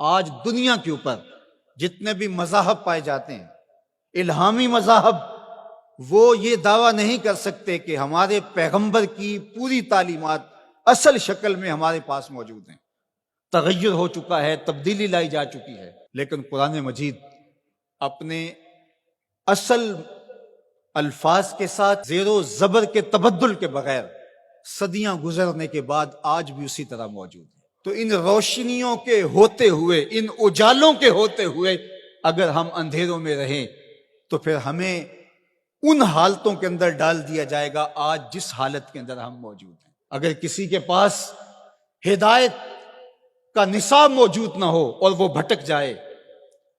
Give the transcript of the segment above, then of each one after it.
آج دنیا کے اوپر جتنے بھی مذاہب پائے جاتے ہیں، الہامی مذاہب، وہ یہ دعویٰ نہیں کر سکتے کہ ہمارے پیغمبر کی پوری تعلیمات اصل شکل میں ہمارے پاس موجود ہیں۔ تغیر ہو چکا ہے، تبدیلی لائی جا چکی ہے، لیکن قرآن مجید اپنے اصل الفاظ کے ساتھ زیر و زبر کے تبدل کے بغیر صدیاں گزرنے کے بعد آج بھی اسی طرح موجود ہے۔ تو ان روشنیوں کے ہوتے ہوئے، ان اجالوں کے ہوتے ہوئے اگر ہم اندھیروں میں رہیں تو پھر ہمیں ان حالتوں کے اندر ڈال دیا جائے گا آج جس حالت کے اندر ہم موجود ہیں۔ اگر کسی کے پاس ہدایت کا نصاب موجود نہ ہو اور وہ بھٹک جائے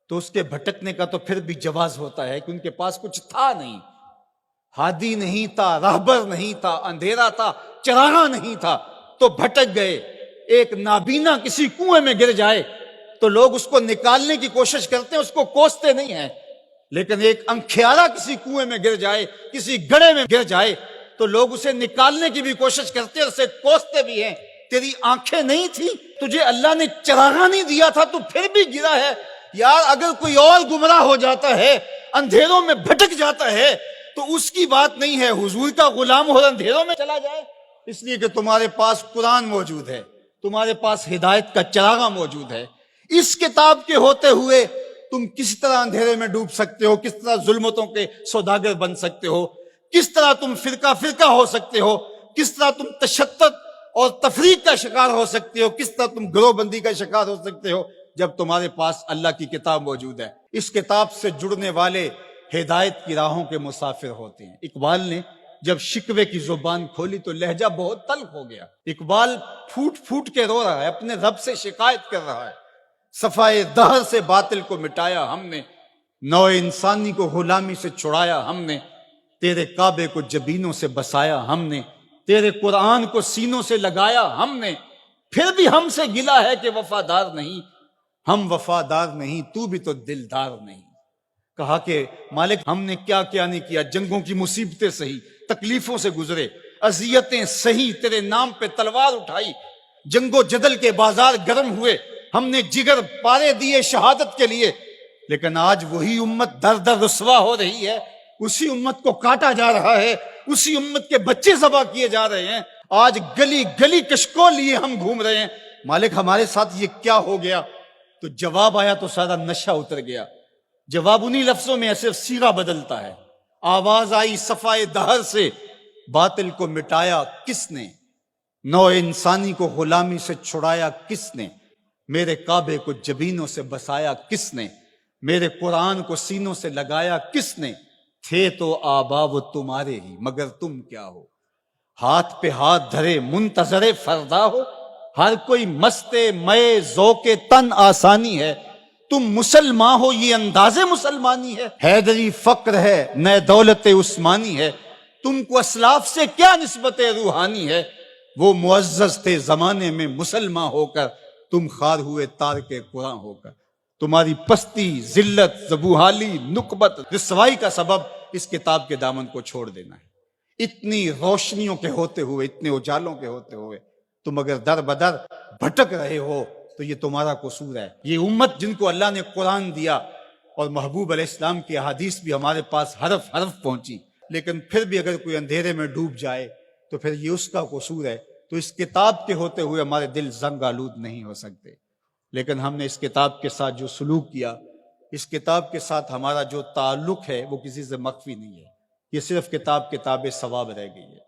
تو اس کے بھٹکنے کا تو پھر بھی جواز ہوتا ہے کہ ان کے پاس کچھ تھا نہیں، ہادی نہیں تھا، راہبر نہیں تھا، اندھیرا تھا، چراغاں نہیں تھا، تو بھٹک گئے۔ ایک نابینا کسی کنویں میں گر جائے تو لوگ اس کو نکالنے کی کوشش کرتے ہیں، اس کو کوستے نہیں ہیں، لیکن ایک انکھیارا کسی کنویں میں گر جائے، کسی گڑھے میں گر جائے تو لوگ اسے نکالنے کی بھی کوشش کرتے ہیں، اسے کوستے بھی ہیں۔ تیری آنکھیں نہیں تھی، تجھے اللہ نے چراغاں نہیں دیا تھا، تو پھر بھی گرا ہے۔ یار اگر کوئی اور گمراہ ہو جاتا ہے، اندھیروں میں بھٹک جاتا ہے تو اس کی بات نہیں ہے حضور کا غلام ہو اندھیروں میں چلا جائے، اس لیے کہ تمہارے پاس قرآن موجود ہے، تمہارے پاس ہدایت کا چراغاں موجود ہے۔ اس کتاب کے ہوتے ہوئے تم کس طرح اندھیرے میں ڈوب سکتے ہو، کس طرح ظلمتوں کے سوداگر بن سکتے ہو، کس طرح تم فرقہ فرقہ ہو سکتے ہو، کس طرح تم تشدد اور تفریق کا شکار ہو سکتے ہو، کس طرح تم گروہ بندی کا شکار ہو سکتے ہو جب تمہارے پاس اللہ کی کتاب موجود ہے۔ اس کتاب سے جڑنے والے ہدایت کی راہوں کے مسافر ہوتے ہیں۔ اقبال نے جب شکوے کی زبان کھولی تو لہجہ بہت تلخ ہو گیا۔ اقبال پھوٹ پھوٹ کے رو رہا ہے، اپنے رب سے شکایت کر رہا ہے۔ صفائے دہر سے باطل کو مٹایا ہم نے، نوع انسانی کو غلامی سے چھڑایا ہم نے، تیرے کعبے کو جبینوں سے بسایا ہم نے، تیرے قرآن کو سینوں سے لگایا ہم نے، پھر بھی ہم سے گلا ہے کہ وفادار نہیں، ہم وفادار نہیں، تو بھی تو دلدار نہیں۔ کہا کہ مالک ہم نے کیا کیا نہیں کیا، جنگوں کی مصیبتیں سہی، تکلیفوں سے گزرے، اذیتیں سہی، تیرے نام پہ تلوار اٹھائی، جنگ و جدل کے بازار گرم ہوئے، ہم نے جگر پارے دیے شہادت کے لیے، لیکن آج وہی امت در در رسوا ہو رہی ہے، اسی امت کو کاٹا جا رہا ہے، اسی امت کے بچے ذبح کیے جا رہے ہیں، آج گلی گلی کشکول لیے ہم گھوم رہے ہیں، مالک ہمارے ساتھ یہ کیا ہو گیا؟ تو جواب آیا تو سارا نشہ اتر گیا۔ جواب انہی لفظوں میں صرف صیغہ بدلتا ہے۔ آواز آئی صفائے دہر سے، باطل کو مٹایا کس نے، نوع انسانی کو غلامی سے چھڑایا کس نے، میرے کعبے کو جبینوں سے بسایا کس نے، میرے قرآن کو سینوں سے لگایا کس نے، تھے تو آبا وہ تمہارے ہی مگر تم کیا ہو، ہاتھ پہ ہاتھ دھرے منتظر فردا ہو، ہر کوئی مست مئے ذوق تن آسانی ہے، تم مسلمان ہو یہ انداز مسلمانی ہے، حیدری فقر ہے نئے دولت عثمانی ہے، تم کو اسلاف سے کیا نسبت روحانی ہے، وہ معزز تھے زمانے میں مسلمان ہو کر، تم خار ہوئے تارک قرآن ہو کر، تمہاری پستی، ذلت، زبوحالی، نکبت، رسوائی کا سبب اس کتاب کے دامن کو چھوڑ دینا ہے۔ اتنی روشنیوں کے ہوتے ہوئے، اتنے اجالوں کے ہوتے ہوئے تم اگر در بدر بھٹک رہے ہو تو یہ تمہارا قصور ہے۔ یہ امت جن کو اللہ نے قرآن دیا اور محبوب علیہ السلام کی احادیث بھی ہمارے پاس حرف حرف پہنچی، لیکن پھر بھی اگر کوئی اندھیرے میں ڈوب جائے تو پھر یہ اس کا قصور ہے۔ تو اس کتاب کے ہوتے ہوئے ہمارے دل زنگ آلود نہیں ہو سکتے، لیکن ہم نے اس کتاب کے ساتھ جو سلوک کیا، اس کتاب کے ساتھ ہمارا جو تعلق ہے وہ کسی سے مخفی نہیں ہے۔ یہ صرف کتاب ثواب رہ گئی ہے،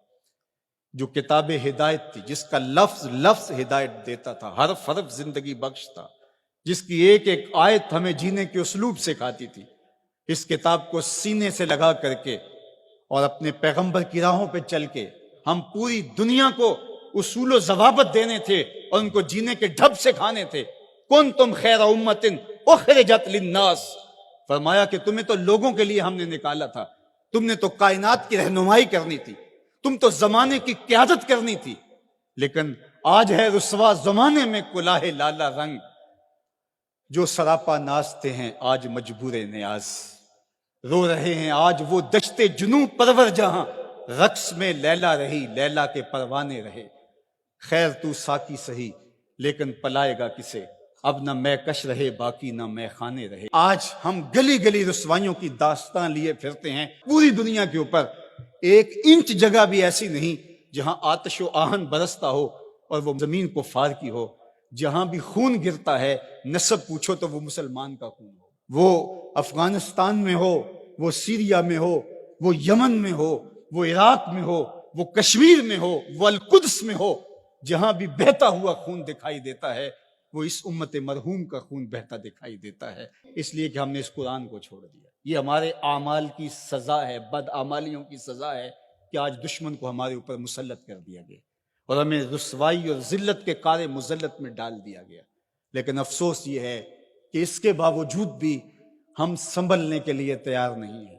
جو کتاب ہدایت تھی، جس کا لفظ لفظ ہدایت دیتا تھا، حرف حرف زندگی بخش تھا، جس کی ایک ایک آیت ہمیں جینے کے اسلوب سکھاتی تھی، اس کتاب کو سینے سے لگا کر کے اور اپنے پیغمبر کی راہوں پہ چل کے ہم پوری دنیا کو اصول و ضوابط دینے تھے اور ان کو جینے کے ڈھب سکھانے تھے۔ کنتم خیر امت اخرجت للناس، فرمایا کہ تمہیں تو لوگوں کے لیے ہم نے نکالا تھا، تم نے تو کائنات کی رہنمائی کرنی تھی، تم تو زمانے کی قیادت کرنی تھی، لیکن آج ہے رسوا زمانے میں کلاہ لالا رنگ، جو سراپا نازتے ہیں آج مجبور نیاز، رو رہے ہیں آج وہ دشت جنوب پرور جہاں، رقص میں لیلا رہی لیلا کے پروانے رہے، خیر تو ساکی سہی لیکن پلائے گا کسے، اب نہ میں کش رہے باقی نہ میں خانے رہے۔ آج ہم گلی گلی رسوائیوں کی داستان لیے پھرتے ہیں، پوری دنیا کے اوپر ایک انچ جگہ بھی ایسی نہیں جہاں آتش و آہن برستا ہو اور وہ زمین کفار کی ہو۔ جہاں بھی خون گرتا ہے نسب پوچھو تو وہ مسلمان کا خون ہو، وہ افغانستان میں ہو، وہ سیریا میں ہو، وہ یمن میں ہو، وہ عراق میں ہو، وہ کشمیر میں ہو، وہ القدس میں ہو، جہاں بھی بہتا ہوا خون دکھائی دیتا ہے وہ اس امت مرحوم کا خون بہتا دکھائی دیتا ہے، اس لیے کہ ہم نے اس قرآن کو چھوڑ دیا۔ یہ ہمارے اعمال کی سزا ہے، بد اعمالیوں کی سزا ہے کہ آج دشمن کو ہمارے اوپر مسلط کر دیا گیا اور ہمیں رسوائی اور ذلت کے کار مذلت میں ڈال دیا گیا۔ لیکن افسوس یہ ہے کہ اس کے باوجود بھی ہم سنبھلنے کے لیے تیار نہیں ہیں۔